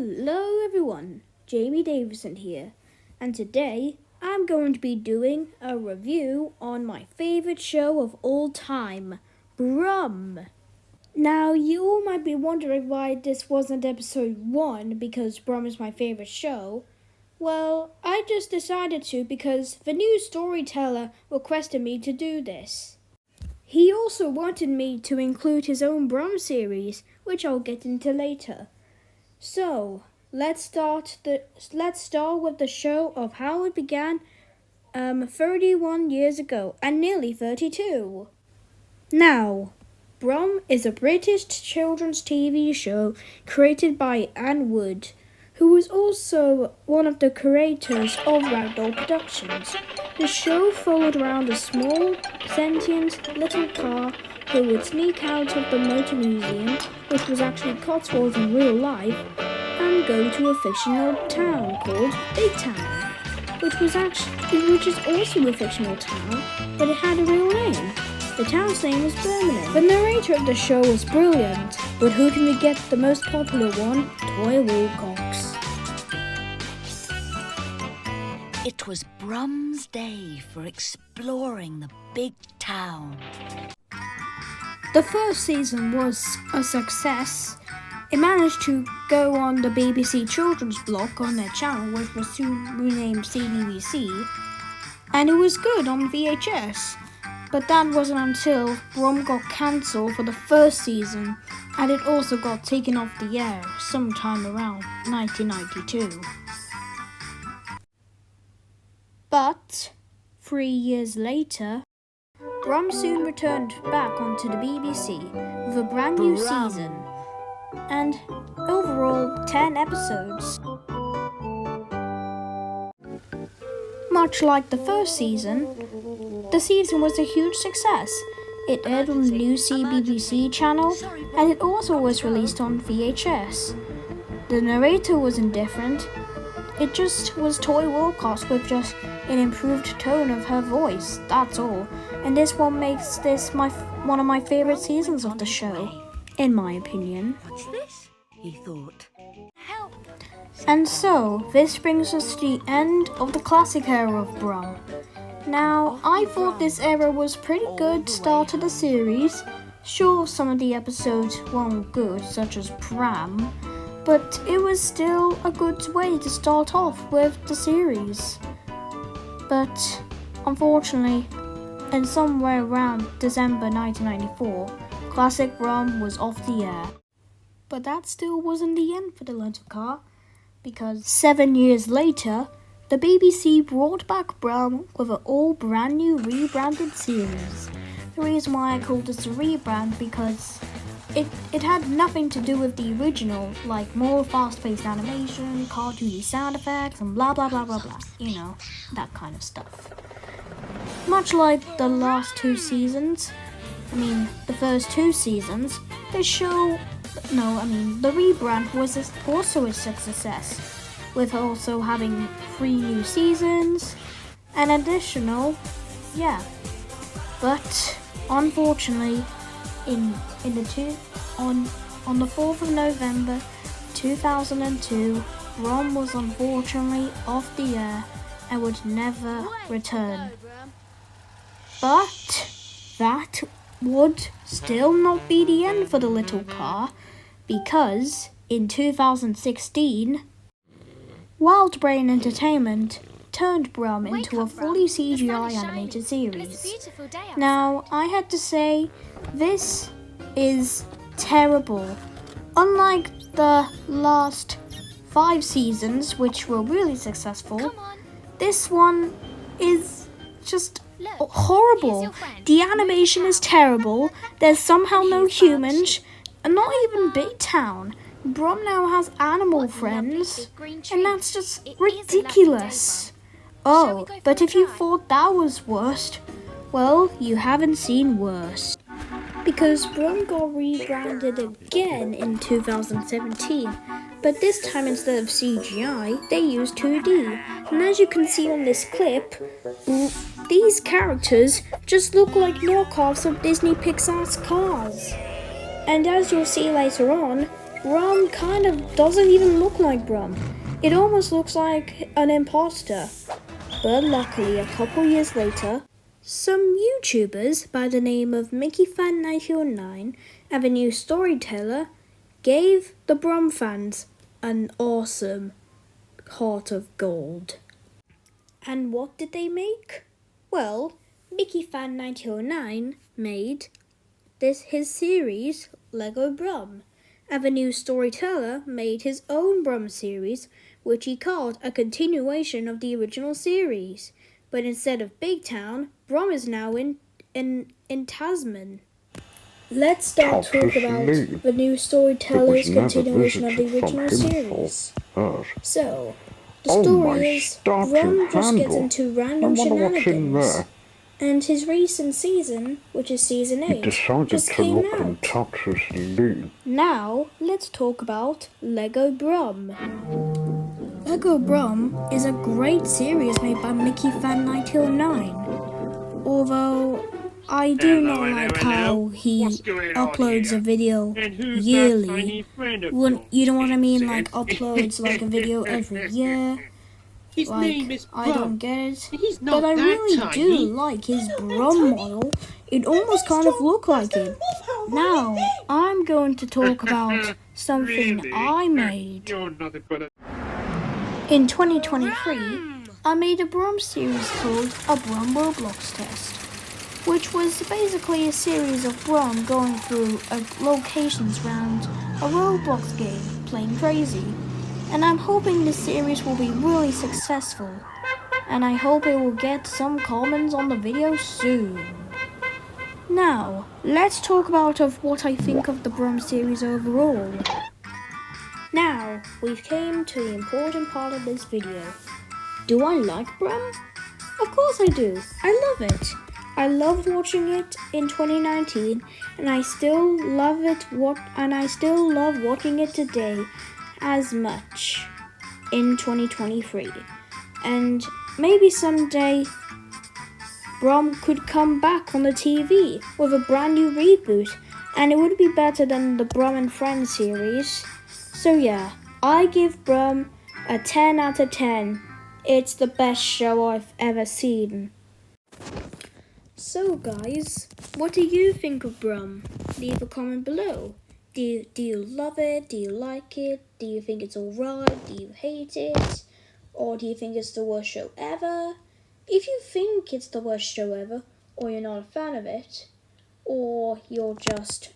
Hello everyone, Jamie Davison here, and today I'm going to be doing a review on my favorite show of all time, Brum. Now you all might be wondering why this wasn't episode 1 because Brum is my favorite show. Well, I just decided to because the new storyteller requested me to do this. He also wanted me to include his own Brum series, which I'll get into later. So, let's start with the show of how it began 31 years ago and nearly 32. Now, Brum is a British children's TV show created by Anne Wood, who was also one of the creators of Ragdoll Productions. The show followed around a small, sentient little car who would sneak out of the motor museum, which was actually Cotswolds in real life, and go to a fictional town called Big Town, which is also a fictional town, but it had a real name. The town's name was Birmingham. The narrator of the show was brilliant, but who can we get the most popular one? Toy Wilcox. It was Brum's day for exploring the big town. The first season was a success. It managed to go on the BBC Children's block on their channel, which was soon renamed CBBC, and it was good on VHS. But that wasn't until Brum got cancelled for the first season, and it also got taken off the air sometime around 1992. But 3 years later, Brum soon returned back onto the BBC with a brand new season and overall 10 episodes. Much like the first season, the season was a huge success. It aired on the new CBBC channel and it also was released on VHS. The narrator wasn't different. It just was Toy Wilcox with just an improved tone of her voice, that's all. And this one makes this one of my favorite seasons of the show, in my opinion. What's this? He thought. Help! And so, this brings us to the end of the classic era of Brum. Now, I thought this era was pretty good start to the series. Sure, some of the episodes weren't good, such as Pram, but it was still a good way to start off with the series. But, unfortunately, in somewhere around December 1994, classic Brum was off the air. But that still wasn't the end for the little car, because 7 years later, the BBC brought back Brum with an all brand new rebranded series. The reason why I called this a rebrand because it had nothing to do with the original, like more fast-paced animation, cartoony sound effects, and blah blah blah blah blah. You know, that kind of stuff. Much like the first 2 seasons, the rebrand was also a success, with also having 3 new seasons, and additional, But unfortunately, on the 4th of November 2002, Brum was unfortunately off the air and would never return. But that would still not be the end for the little car, because in 2016, Wildbrain Entertainment turned Brum into a fully CGI animated series. Now, I had to say, this is terrible. Unlike the last 5 seasons, which were really successful, this one is just horrible. The animation is terrible. There's somehow no humans, and not even Big Town. Brum now has animal friends, and that's just ridiculous. Oh, but if you thought that was worst, well, you haven't seen worse. Because Brum got rebranded again in 2017, but this time instead of CGI, they used 2D. And as you can see on this clip, these characters just look like knockoffs of Disney Pixar's cars. And as you'll see later on, Brum kind of doesn't even look like Brum. It almost looks like an imposter. But luckily, a couple years later, some YouTubers by the name of MickeyFan909 and a new storyteller gave the Brum fans an awesome heart of gold. And what did they make? Well, MickeyFan909 made his series Lego Brum, and the new storyteller made his own Brum series, which he called a continuation of the original series. But instead of Big Town, Brum is now in Tasman. Let's start talk about the new storyteller's continuation of the original series. So, the story is Brum just gets into random shenanigans. And his recent season, which is season 8, just came out. Now, let's talk about Lego Brum. Lego Brum is a great series made by MickeyFan909. Although, I do not like how he uploads a video yearly. You know what I mean? Like, uploads like a video every year. Like, I don't get it, but I really do like his Brum model. It almost kind of looks like him. Now, I'm going to talk about something I made. In 2023, I made a Brum series called a Brum Roblox Test, which was basically a series of Brum going through locations around a Roblox game, playing crazy. And I'm hoping this series will be really successful. And I hope it will get some comments on the video soon. Now, let's talk about what I think of the Brum series overall. Now, we've came to the important part of this video. Do I like Brum? Of course I do. I love it. I loved watching it in 2019, and I still love watching it today as much in 2023. And maybe someday Brum could come back on the TV with a brand new reboot, and it would be better than the Brum and Friends series. So yeah, I give Brum a 10 out of 10. It's the best show I've ever seen. So guys, what do you think of Brum? Leave a comment below. Do you love it? Do you like it? Do you think it's alright? Do you hate it? Or do you think it's the worst show ever? If you think it's the worst show ever, or you're not a fan of it, or you just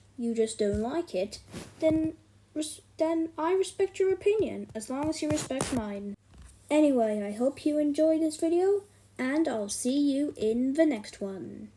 don't like it, then I respect your opinion, as long as you respect mine. Anyway, I hope you enjoyed this video, and I'll see you in the next one.